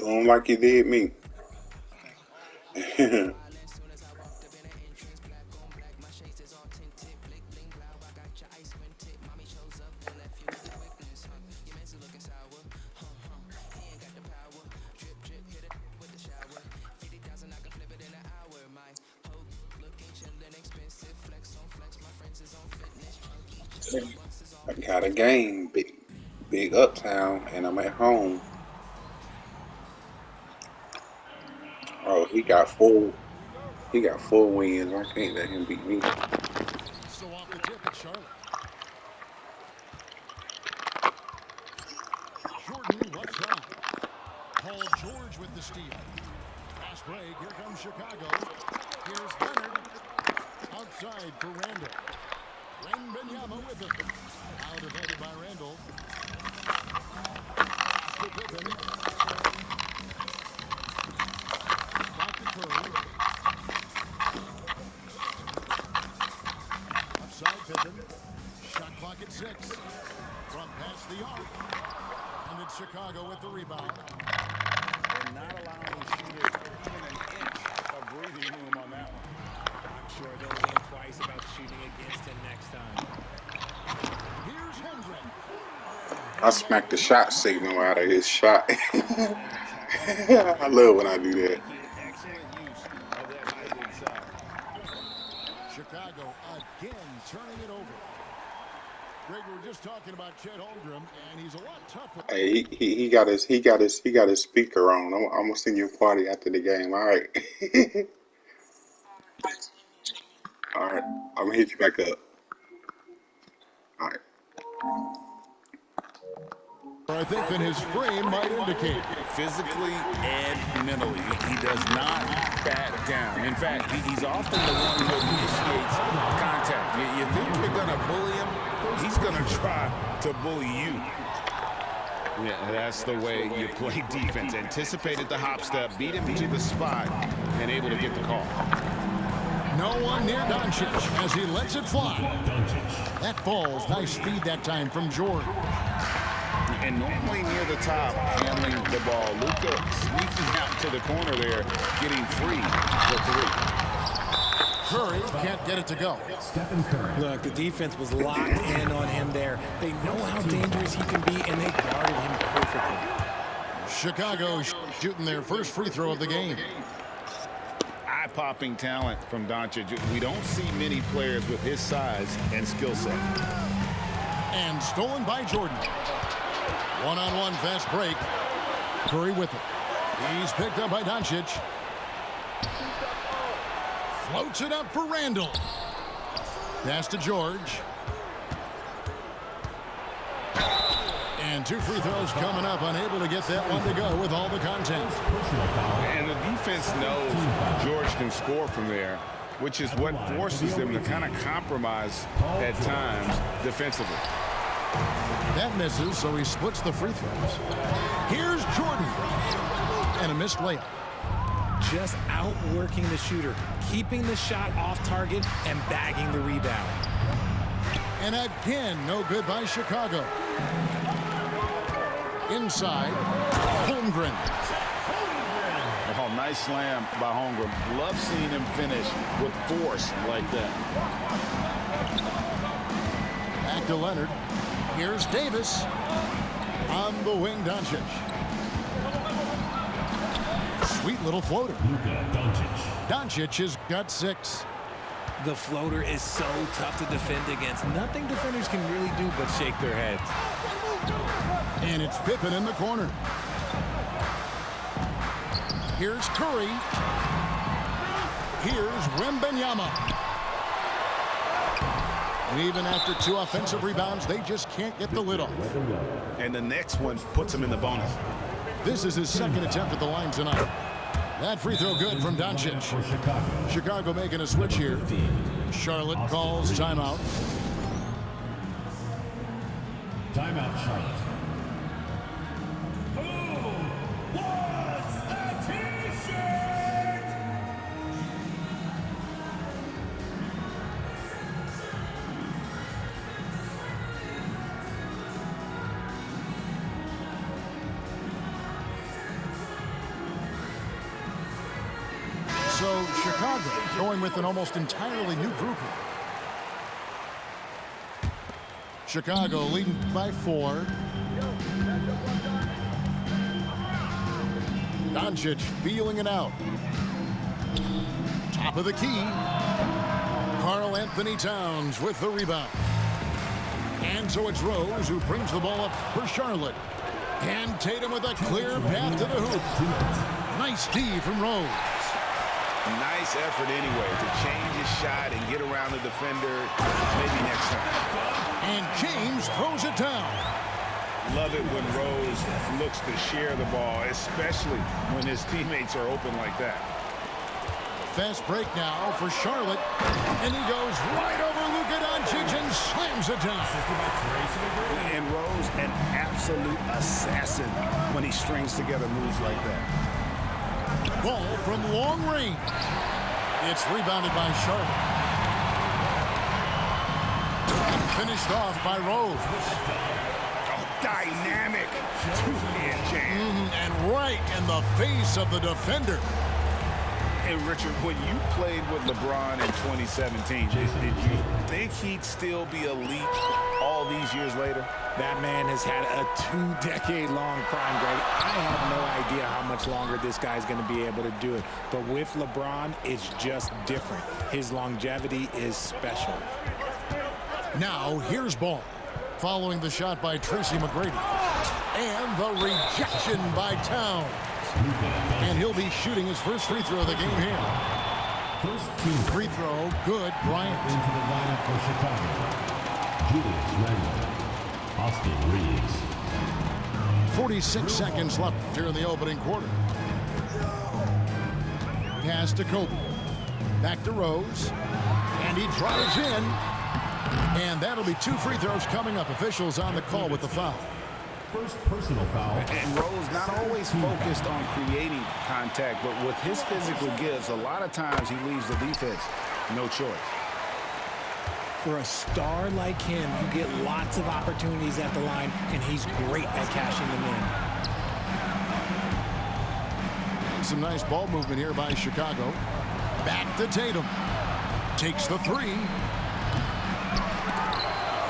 Do him like you did me. I got a game, big uptown, and I'm at home. Oh, He got 4 wins. I can't let him beat me. So off the tip at Charlotte. Jordan left side. Paul George with the steal. Fast break. Here comes Chicago. Here's Leonard. Outside for Randall. Wembanyama with it. Now defended by Randall. Pass to Pippen. Back to Curry. Outside Pippen. Shot clock at 6. From past the arc. And it's Chicago with the rebound. And not allowing shooters even an inch of breathing room on that one. I'm sure they'll think twice about shooting against him next time. Here's Hendrick. I smacked the shot signal out of his shot. I love when I do that. Excellent use of that height inside. Chicago again turning it over. Greg, we were just talking about Chet Holmgren, and he's a lot tougher. Hey, he got his speaker on. I'm gonna send you a party after the game. All right. All right. I'm gonna hit you back up. All right. I think that his frame might indicate. Physically and mentally, he does not back down. In fact, he's often the one who initiates contact. You think you're going to bully him? He's going to try to bully you. Yeah, that's the way you play defense. Anticipated the hop step, beat him to the spot, and able to get the call. No one near Doncic as he lets it fly. That falls. Nice speed that time from George. And normally near the top, handling the ball. Luka sneaking out to the corner there, getting free for 3. Curry can't get it to go. Stephen Curry. Look, the defense was locked in on him there. They know how dangerous he can be, and they guarded him perfectly. Chicago shooting their first free throw of the game. Eye-popping talent from Doncic. We don't see many players with his size and skill set. And stolen by Jordan. One-on-one fast break. Curry with it. He's picked up by Doncic. Floats it up for Randall. Pass to George. And 2 free throws coming up. Unable to get that one to go with all the content. And the defense knows George can score from there, which is what forces them to kind of compromise at times defensively. That misses, so he splits the free throws. Here's Jordan. And a missed layup. Just outworking the shooter, keeping the shot off target, and bagging the rebound. And again, no good by Chicago. Inside, Holmgren. Oh, nice slam by Holmgren. Love seeing him finish with force like that. Back to Leonard. Here's Davis. On the wing, Doncic. Sweet little floater. Doncic has got 6. The floater is so tough to defend against. Nothing defenders can really do but shake their heads. And it's Pippen in the corner. Here's Curry. Here's Wembanyama. And even after 2 offensive rebounds, they just can't get the lid off. And the next one puts him in the bonus. This is his second attempt at the line tonight. That free throw good from Doncic. Chicago making a switch here. Charlotte calls timeout. Timeout, Charlotte. So Chicago going with an almost entirely new group here. Chicago leading by 4. Doncic feeling it out. Top of the key. Karl Anthony Towns with the rebound. And so it's Rose who brings the ball up for Charlotte. And Tatum with a clear path to the hoop. Nice D from Rose. Nice effort anyway to change his shot and get around the defender. Maybe next time. And James throws it down. Love it when Rose looks to share the ball, especially when his teammates are open like that. Fast break now for Charlotte. And he goes right over Luka Doncic and slams it down. And Rose, an absolute assassin when he strings together moves like that. Ball from long range. It's rebounded by Charlotte. And finished off by Rose. Dynamic two-hand jam. And right in the face of the defender. And Richard, when you played with LeBron in 2017, did you think he'd still be elite all these years later? That man has had a 2-decade-long prime, Greg. I have no idea how much longer this guy's going to be able to do it. But with LeBron, it's just different. His longevity is special. Now, here's Ball. Following the shot by Tracy McGrady. And the rejection by Towns. And he'll be shooting his first free throw of the game here. First team Free throw, good, Bryant. into the lineup for Chicago. Julius Randle. Austin Reeves. 46 seconds left here in the opening quarter. Pass to Kobe. Back to Rose. And he drives in. And that'll be 2 free throws coming up. Officials on the call with the foul. First personal foul. And Rose not always focused on creating contact, but with his physical gifts, a lot of times he leaves the defense no choice. For a star like him, you get lots of opportunities at the line, and he's great at cashing them in. Some nice ball movement here by Chicago. Back to Tatum. Takes the 3.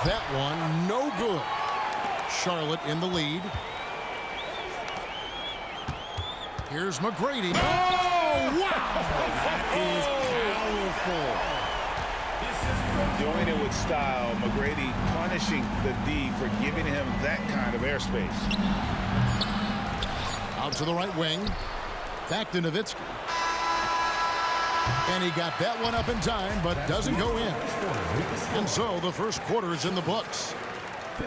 That one, no good. Charlotte in the lead. Here's McGrady. Oh, wow! That is powerful. Doing it with style, McGrady punishing the D for giving him that kind of airspace. Out to the right wing. Back to Nowitzki. And he got that one up in time, but doesn't go in. And so the first quarter is in the books.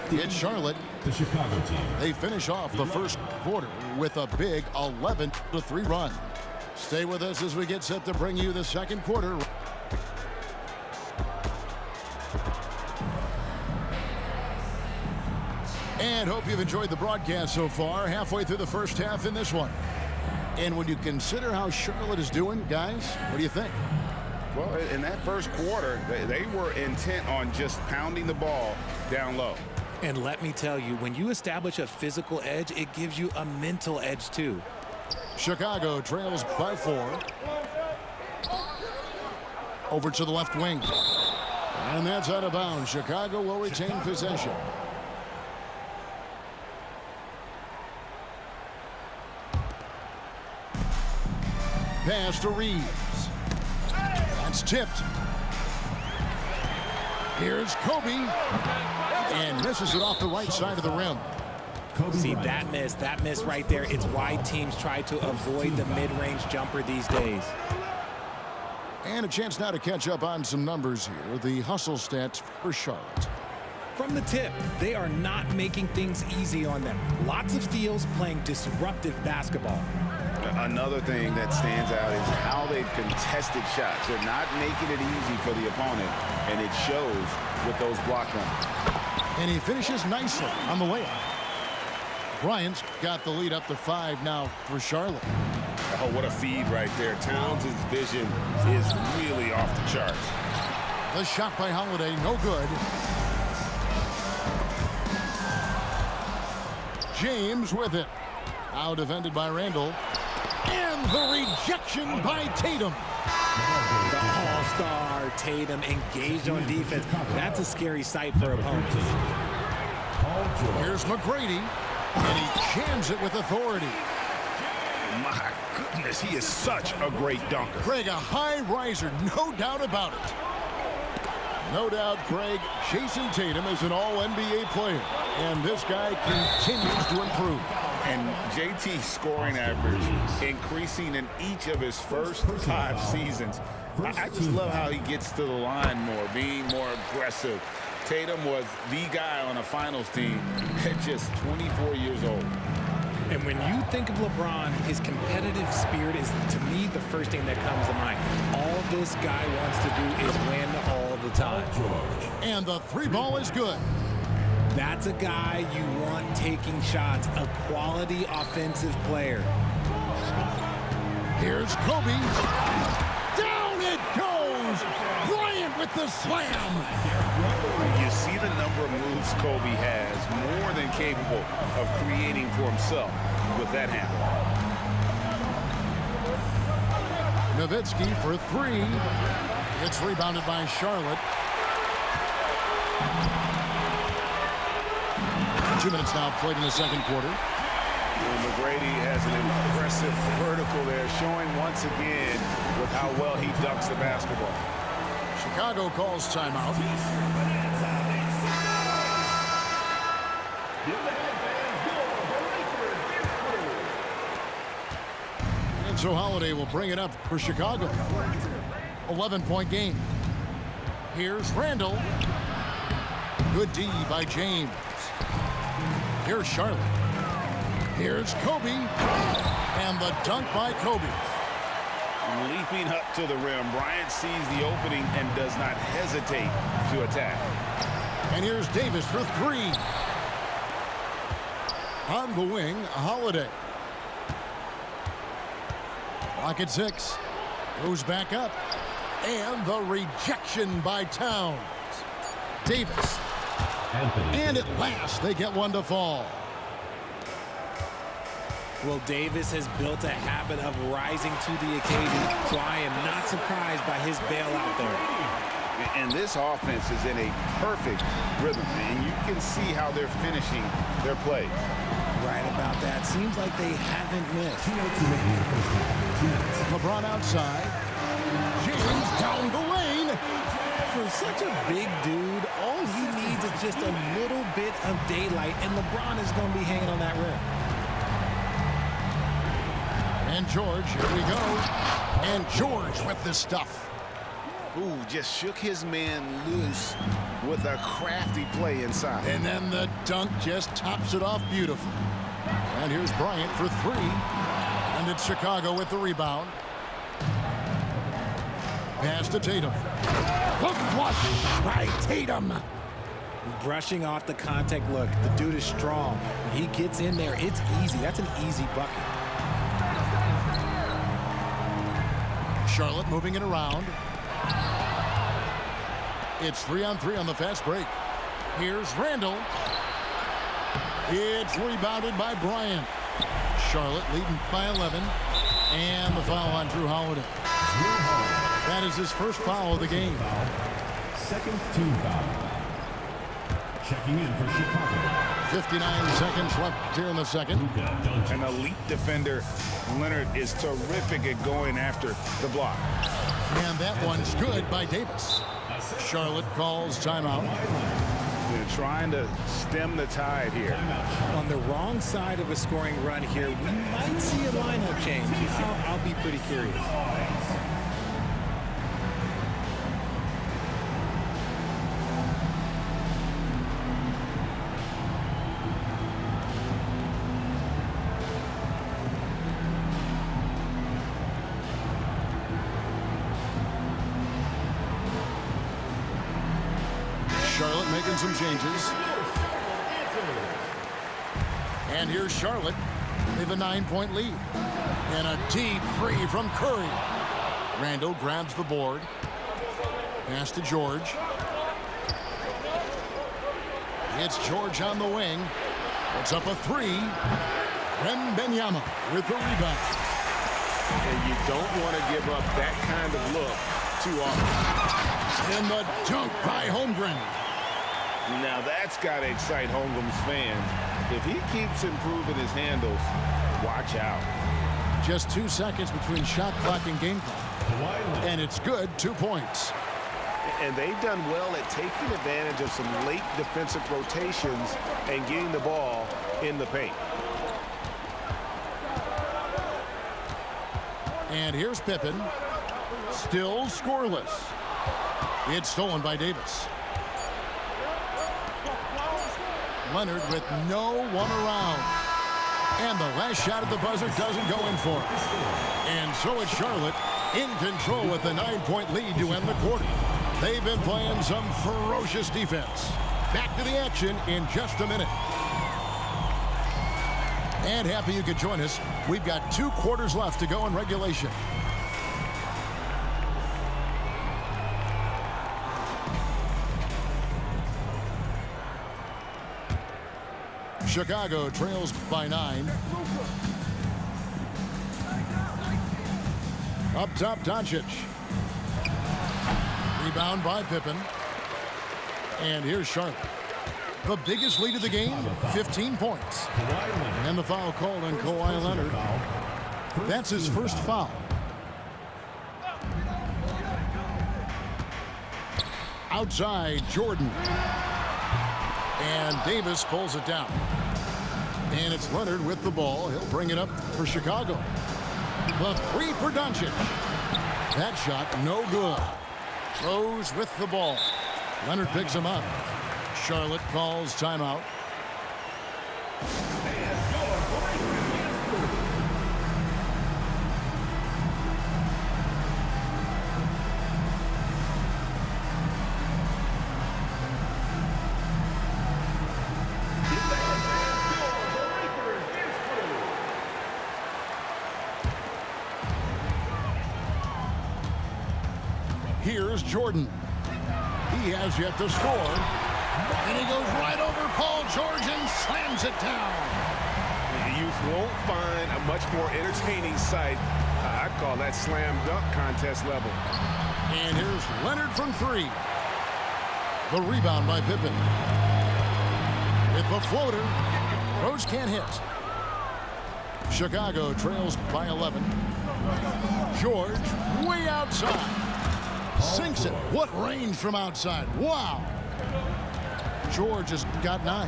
It's Charlotte. The Chicago team. They finish off the first quarter with a big 11-3 run. Stay with us as we get set to bring you the second quarter. And hope you've enjoyed the broadcast so far. Halfway through the first half in this one. And when you consider how Charlotte is doing, guys, what do you think? Well, in that first quarter, they were intent on just pounding the ball down low. And let me tell you, when you establish a physical edge, it gives you a mental edge too. Chicago trails by 4. Over to the left wing. And that's out of bounds. Chicago will retain possession. Pass to Reeves. That's tipped. Here's Kobe. And misses it off the right side of the rim. See, that miss right there, it's why teams try to avoid the mid-range jumper these days. And a chance now to catch up on some numbers here. The hustle stats for Charlotte. From the tip, they are not making things easy on them. Lots of steals, playing disruptive basketball. Another thing that stands out is how they've contested shots. They're not making it easy for the opponent, and it shows with those block numbers. And he finishes nicely on the layup. Bryant's got the lead up to 5 now for Charlotte. Oh, what a feed right there. Towns' vision is really off the charts. The shot by Holiday, no good. James with it. Out defended by Randle. And the rejection by Tatum. The all-star Tatum engaged on defense. That's a scary sight for opponents. Here's McGrady, and he jams it with authority. My goodness, he is such a great dunker. Craig, a high riser, no doubt about it. No doubt, Craig, Jason Tatum is an all-NBA player, and this guy continues to improve. And JT's scoring average increasing in each of his first 5 seasons. I just love how he gets to the line more, being more aggressive. Tatum was the guy on a finals team at just 24 years old. And when you think of LeBron, his competitive spirit is, to me, the first thing that comes to mind. All this guy wants to do is win all the time. And the 3 ball is good. That's a guy you want taking shots, a quality offensive player. Here's Kobe. Down it goes! Bryant with the slam! You see the number of moves Kobe has, more than capable of creating for himself with that handle. Nowitzki for 3. It's rebounded by Charlotte. 2 minutes now played in the second quarter. And McGrady has an impressive vertical there, showing once again with how well he dunks the basketball. Chicago calls timeout. And so Holiday will bring it up for Chicago. 11-point game. Here's Randall. Good D by James. Here's Charlotte. Here's Kobe. And the dunk by Kobe. Leaping up to the rim, Bryant sees the opening and does not hesitate to attack. And here's Davis for 3. On the wing, Holiday. Clock at 6. Goes back up. And the rejection by Towns. Davis. And at last, they get one to fall. Well, Davis has built a habit of rising to the occasion, so I am not surprised by his bailout there. And this offense is in a perfect rhythm, and you can see how they're finishing their play. Right about that. Seems like they haven't missed. LeBron outside. James down the lane. For such a big dude, all he needs is just a little bit of daylight, and LeBron is going to be hanging on that rim. And George, here we go. And George with the stuff. Ooh, just shook his man loose with a crafty play inside. And then the dunk just tops it off beautifully. And here's Bryant for 3. And it's Chicago with the rebound. Pass to Tatum. The flush by Tatum. Brushing off the contact look. The dude is strong. When he gets in there, it's easy. That's an easy bucket. Charlotte moving it around. It's 3-on-3 on the fast break. Here's Randall. It's rebounded by Bryant. Charlotte leading by 11. And the foul on Drew Holiday. That is his first foul of the game. Second team foul. Checking in for Chicago. 59 seconds left here in the second. An elite defender, Leonard is terrific at going after the block. And that one's good by Davis. Charlotte calls timeout. They're trying to stem the tide here. On the wrong side of a scoring run here, we might see a lineup change. I'll be pretty curious. Charlotte making some changes. And here's Charlotte. They have a 9-point lead. And a deep three from Curry. Randall grabs the board. Pass to George. It's George on the wing. It's up a 3. Wembanyama with the rebound. And you don't want to give up that kind of look too often. And the dunk by Holmgren. Now that's got to excite Holmgren's fans. If he keeps improving his handles, watch out. Just 2 seconds between shot clock and game clock. And it's good, 2 points. And they've done well at taking advantage of some late defensive rotations and getting the ball in the paint. And here's Pippen. Still scoreless. It's stolen by Davis. Leonard with no one around. And the last shot at the buzzer doesn't go in for it. And so it's Charlotte in control with the 9-point lead to end the quarter. They've been playing some ferocious defense. Back to the action in just a minute. And happy you could join us. We've got 2 quarters left to go in regulation. Chicago trails by 9. Up top, Doncic. Rebound by Pippen. And here's Charlotte. The biggest lead of the game, 15 points. And the foul called on Kawhi Leonard. That's his first foul. Outside, Jordan. And Davis pulls it down. And it's Leonard with the ball. He'll bring it up for Chicago. The 3 for Doncic. That shot, no good. Rose with the ball. Leonard picks him up. Charlotte calls timeout. Here's Jordan. He has yet to score. And he goes right over Paul George and slams it down. You won't find a much more entertaining sight. I'd call that slam dunk contest level. And here's Leonard from 3. The rebound by Pippen. With the floater, Rose can't hit. Chicago trails by 11. George way outside. Sinks it. What range from outside. Wow. George has got 9.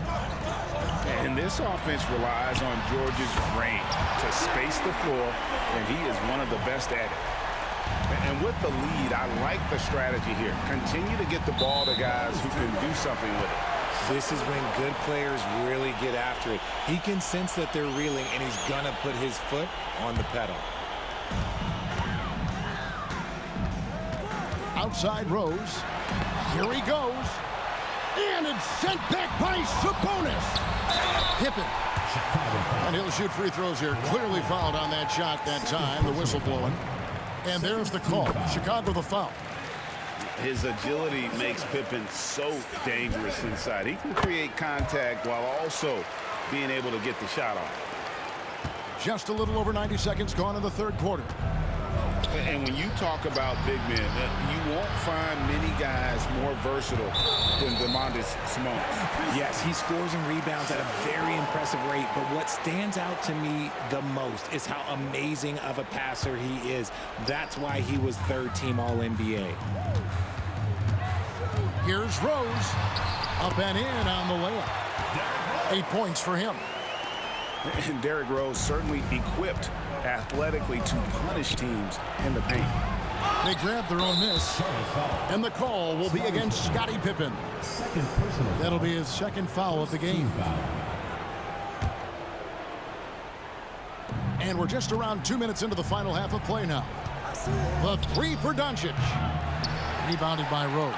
And this offense relies on George's range to space the floor, and he is one of the best at it. And with the lead, I like the strategy here. Continue to get the ball to guys who can do something with it. This is when good players really get after it. He can sense that they're reeling, and he's going to put his foot on the pedal. Outside Rose. Here he goes. And it's sent back by Sabonis. Pippen. And he'll shoot free throws here. Clearly fouled on that shot that time. The whistle blowing. And there's the call. Chicago the foul. His agility makes Pippen so dangerous inside. He can create contact while also being able to get the shot off. Just a little over 90 seconds gone in the third quarter. And when you talk about big men, you won't find many guys more versatile than Domantas Sabonis. Yes, he scores and rebounds at a very impressive rate, but what stands out to me the most is how amazing of a passer he is. That's why he was 3rd team All-NBA. Here's Rose. Up and in on the layup. 8 points for him. And Derrick Rose certainly equipped athletically to punish teams in the paint. They grab their own miss, and the call will be against Scottie Pippen. That'll be his 2nd foul of the game. And we're just around 2 minutes into the final half of play now. The 3 for Doncic. Rebounded by Rose.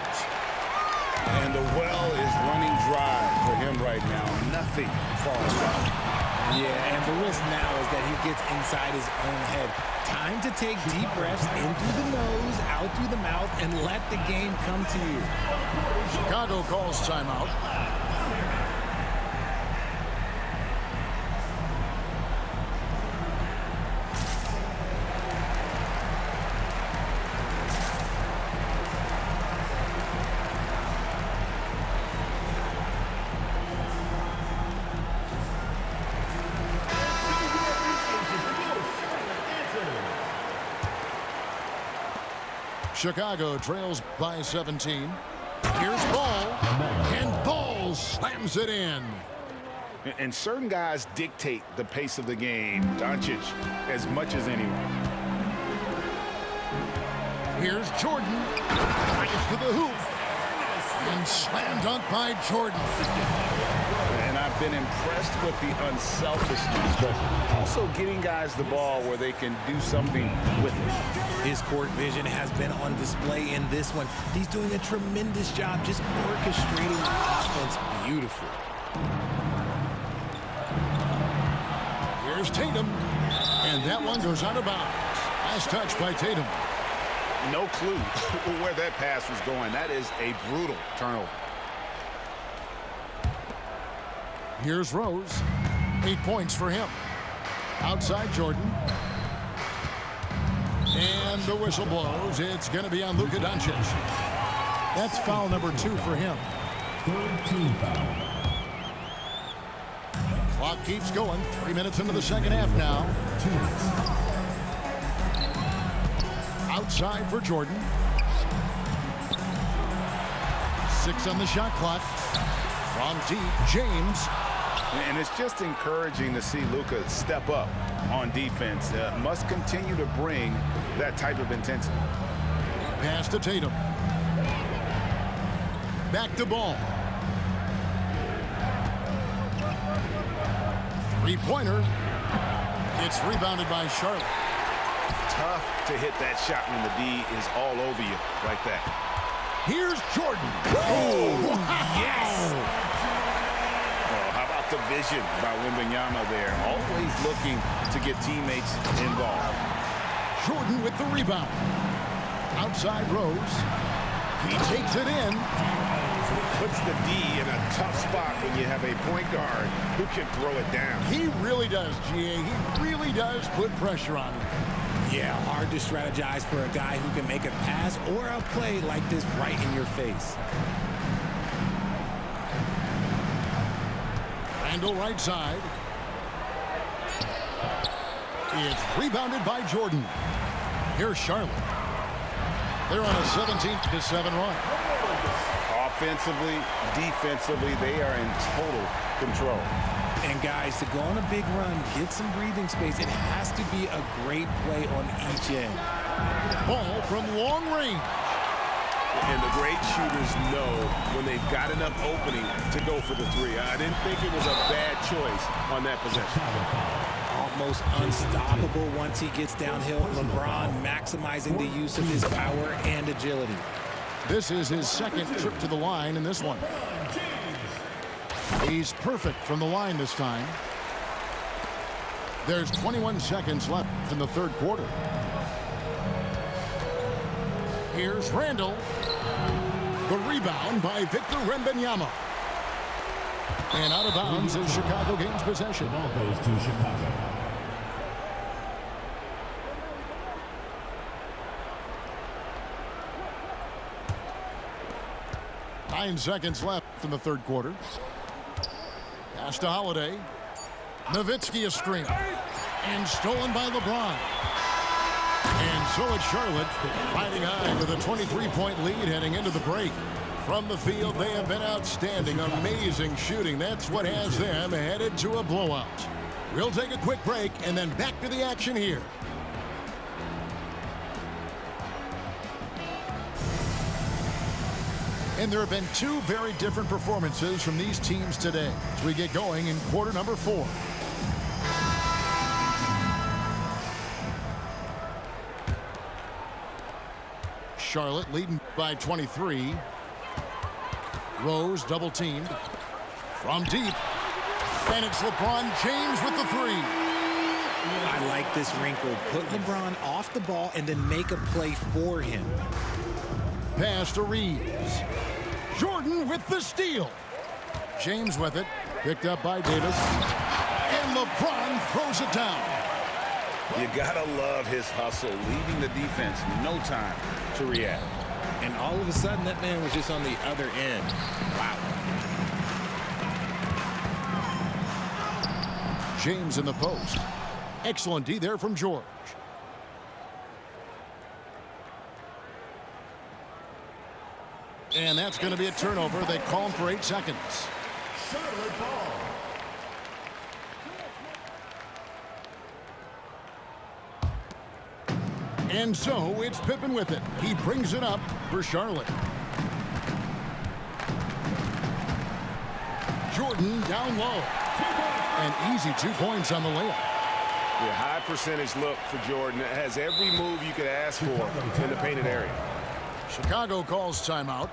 And the well is running dry for him right now. Nothing falls out. Yeah, and the risk now is that he gets inside his own head. Time to take deep breaths in through the nose, out through the mouth, and let the game come to you. Chicago calls timeout. Chicago trails by 17. Here's Ball, and Ball slams it in. And certain guys dictate the pace of the game, Doncic, as much as anyone. Here's Jordan, drives to the hoop, and slam dunk by Jordan. And I've been impressed with the unselfishness, also getting guys the ball where they can do something with it. His court vision has been on display in this one. He's doing a tremendous job just orchestrating the offense beautiful. Here's Tatum, and that one goes out of bounds. Nice touch by Tatum. No clue where that pass was going. That is a brutal turnover. Here's Rose. 8 points for him. Outside Jordan. And the whistle blows. It's going to be on Luka Doncic. That's foul number 2 for him. Third team foul. Clock keeps going. 3 minutes into the second half now. 2 minutes. Outside for Jordan. 6 on the shot clock. From deep, James. And it's just encouraging to see Luka step up on defense. Must continue to bring that type of intensity. Pass to Tatum. Back to Ball. Three-pointer. It's rebounded by Charlotte. Tough to hit that shot when the D is all over you like that. Here's Jordan. Oh, yes! Oh, how about the vision by Wembanyama there? Always looking to get teammates involved. Jordan with the rebound. Outside Rose. He takes it in. Puts the D in a tough spot when you have a point guard who can throw it down. He really does, GA. He really does put pressure on him. Yeah, hard to strategize for a guy who can make a pass or a play like this right in your face. Randall right side. It's rebounded by Jordan. Here's Charlotte. They're on a 17-7 run. Offensively, defensively, they are in total control. And guys, to go on a big run, get some breathing space, it has to be a great play on each end. Ball from long range. And the great shooters know when they've got enough opening to go for the three. I didn't think it was a bad choice on that possession. Almost unstoppable once he gets downhill. LeBron maximizing the use of his power and agility. This is his second trip to the line in this one. He's perfect from the line this time. There's 21 seconds left in the third quarter. Here's Randall. The rebound by Victor Wembanyama. And out of bounds as Chicago gains possession. The ball goes to Chicago. Nine seconds left in the third quarter. Pass to Holiday. Nowitzki a screen. And stolen by LeBron. And so it's Charlotte riding high with a 23-point lead heading into the break. From the field, they have been outstanding. Amazing shooting. That's what has them headed to a blowout. We'll take a quick break and then back to the action here. And there have been two very different performances from these teams today as we get going in quarter number 4. Charlotte leading by 23. Rose double teamed from deep. And it's LeBron James with the three. I like this wrinkle. Put LeBron off the ball and then make a play for him. Pass to Reeves. Jordan with the steal. James with it. Picked up by Davis. And LeBron throws it down. You gotta love his hustle, leaving the defense no time to react. And all of a sudden, that man was just on the other end. Wow. James in the post. Excellent D there from George. And that's going to be a turnover. They call him for 8 seconds. Charlotte ball. And so it's Pippen with it. He brings it up for Charlotte. Jordan down low. An easy 2 points on the layup. Yeah, high percentage look for Jordan. It has every move you could ask for in the painted area. Chicago calls timeout.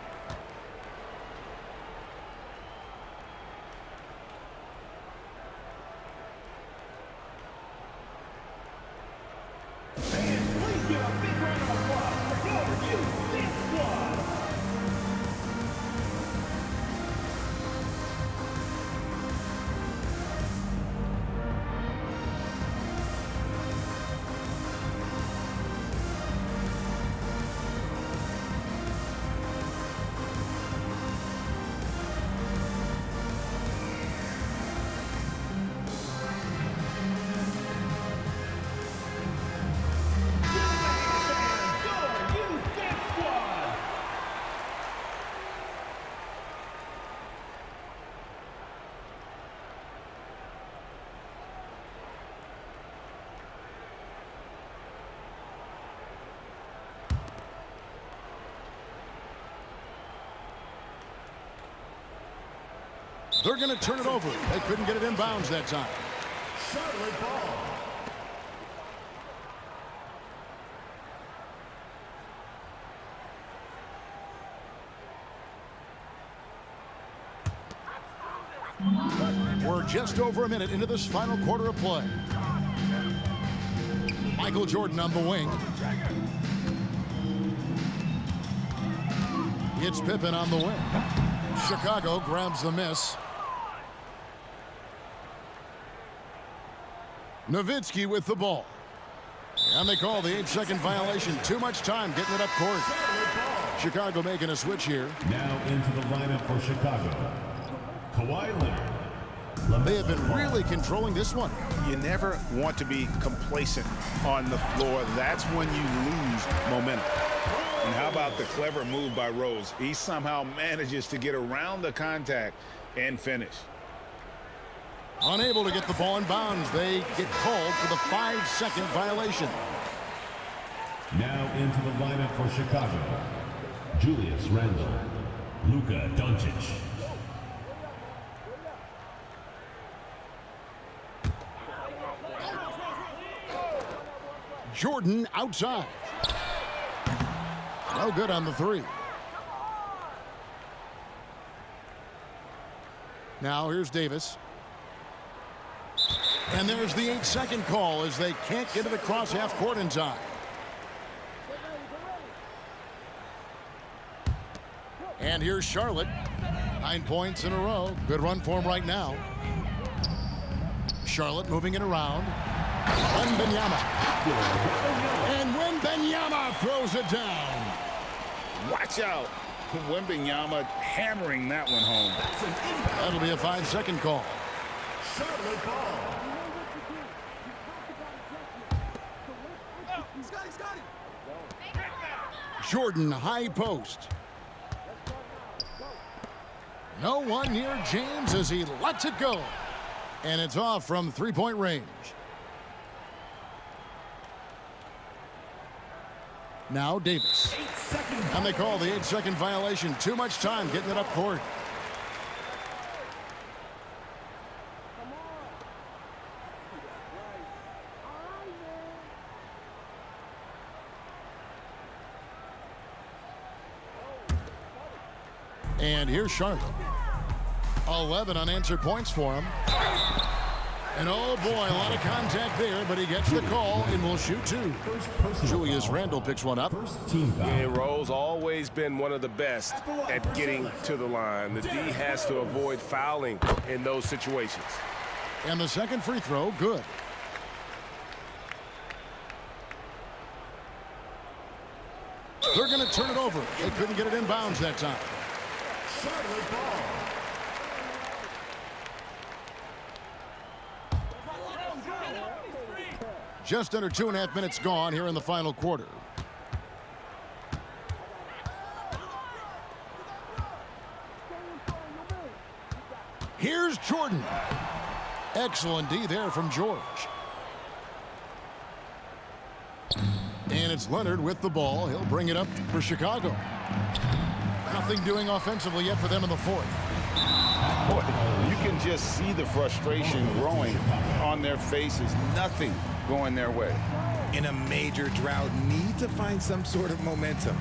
They're going to turn it over. They couldn't get it in bounds that time. Charlotte ball. We're just over a minute into this final quarter of play. Michael Jordan on the wing. It's Pippen on the wing. Chicago grabs the miss. Nowitzki with the ball. And they call the 8-second violation. Too much time getting it up court. Chicago making a switch here. Now into the lineup for Chicago. Kawhi Leonard. They have been really controlling this one. You never want to be complacent on the floor. That's when you lose momentum. And how about the clever move by Rose? He somehow manages to get around the contact and finish. Unable to get the ball in bounds. They get called for the 5-second violation. Now into the lineup for Chicago. Julius Randle. Luka Doncic. Jordan outside. No good on the 3. Now here's Davis. And there's the 8-second call as they can't get it across half court in time. And here's Charlotte. 9 points in a row. Good run for him right now. Charlotte moving it around. Wembanyama. And Wembanyama throws it down. Watch out. Wembanyama hammering that one home. That'll be a 5-second call. Charlotte ball. Jordan high post. No one near James as he lets it go. And it's off from 3-point range. Now Davis. And they call the 8-second violation. Too much time getting it up court. And here's Charlotte. 11 unanswered points for him. And oh boy, a lot of contact there, but he gets the call and will shoot 2. Julius Randle picks one up. First team foul. And Rose always been one of the best at getting to the line. The D has to avoid fouling in those situations. And the second free throw, good. They're going to turn it over. They couldn't get it in bounds that time. Charlotte ball. Just under 2.5 minutes gone here in the final quarter. Here's Jordan. Excellent D there from George. And it's Leonard with the ball. He'll bring it up for Chicago. Nothing doing offensively yet for them in the fourth. Boy, you can just see the frustration growing on their faces. Nothing going their way. In a major drought, need to find some sort of momentum.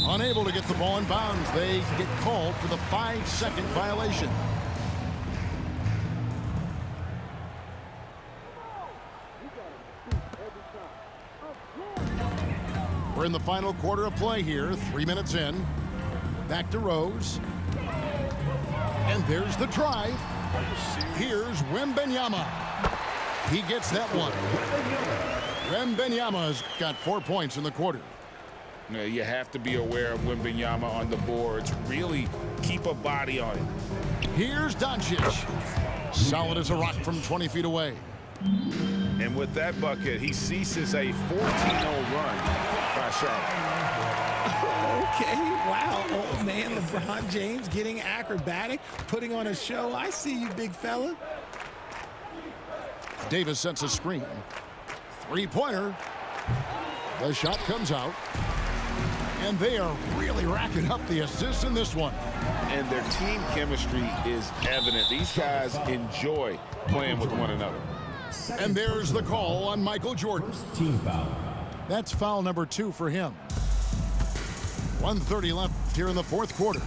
Unable to get the ball in bounds. They get called for the 5-second violation. We're in the final quarter of play here, 3 minutes in. Back to Rose. And there's the drive. Here's Wembanyama. He gets that one. Wembanyama's got 4 points in the quarter. You have to be aware of Wembanyama on the boards. Really keep a body on him. Here's Doncic. Solid as a rock from 20 feet away. And with that bucket, he ceases a 14-0 run by Charlotte. Okay, wow. Oh, man, LeBron James getting acrobatic, putting on a show. I see you, big fella. Davis sets a screen. Three-pointer. The shot comes out. And they are really racking up the assists in this one. And their team chemistry is evident. These guys enjoy playing with one another. And there's the call on Michael Jordan. Team foul. That's foul number 2 for him. 1:30 left here in the fourth quarter.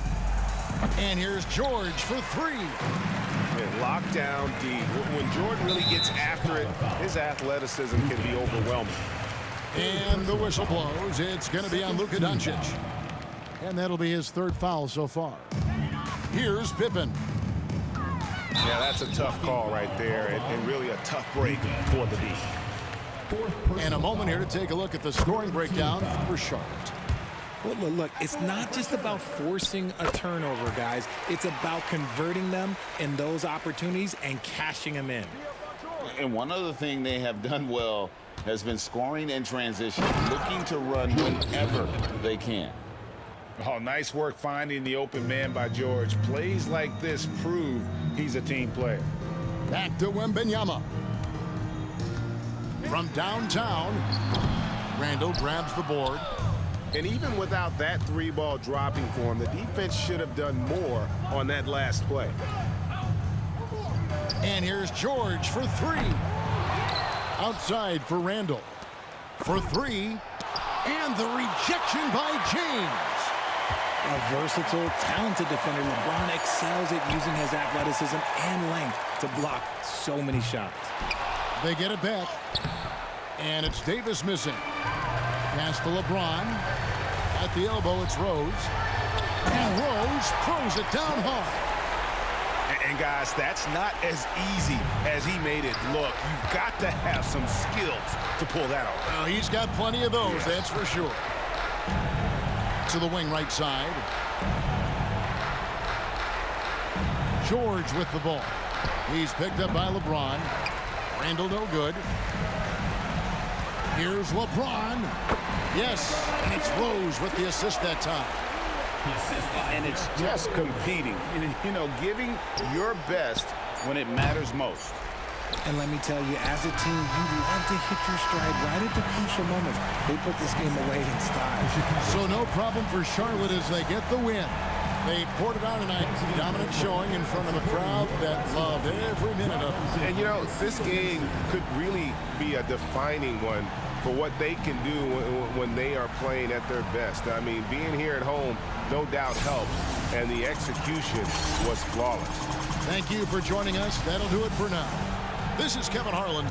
And here's George for 3. Lockdown D. When Jordan really gets after it, his athleticism can be overwhelming. And the whistle blows. It's going to be on Luka Doncic. And that'll be his 3rd foul so far. Here's Pippen. Yeah, that's a tough call right there, and really a tough break for the D. And a moment here to take a look at the scoring breakdown for Charlotte. Well, look, it's not just about forcing a turnover, guys. It's about converting them in those opportunities and cashing them in. And one other thing they have done well has been scoring in transition, looking to run whenever they can. Oh, nice work finding the open man by George. Plays like this prove he's a team player. Back to Wembanyama. From downtown, Randall grabs the board. And even without that 3-ball dropping for him, the defense should have done more on that last play. And here's George for 3. Outside for Randall. For 3. And the rejection by James. A versatile, talented defender, LeBron excels at using his athleticism and length to block so many shots. They get it back. And it's Davis missing. Pass to LeBron. At the elbow, it's Rose. And Rose throws it down hard. And guys, that's not as easy as he made it look. You've got to have some skills to pull that off. Well, he's got plenty of those, that's for sure. To the wing right side. George with the ball. He's picked up by LeBron. Randall no good. Here's LeBron. Yes, and it's Rose with the assist that time. And it's just competing, you know, giving your best when it matters most. And let me tell you, as a team, you love to hit your stride right at the crucial moments. They put this game away in style. So no problem for Charlotte as they get the win. They poured it on tonight. Dominant showing in front of a crowd that loved every minute of it. And, you know, this game could really be a defining one for what they can do when they are playing at their best. I mean, being here at home, no doubt helps, and the execution was flawless. Thank you for joining us. That'll do it for now. This is Kevin Harlan.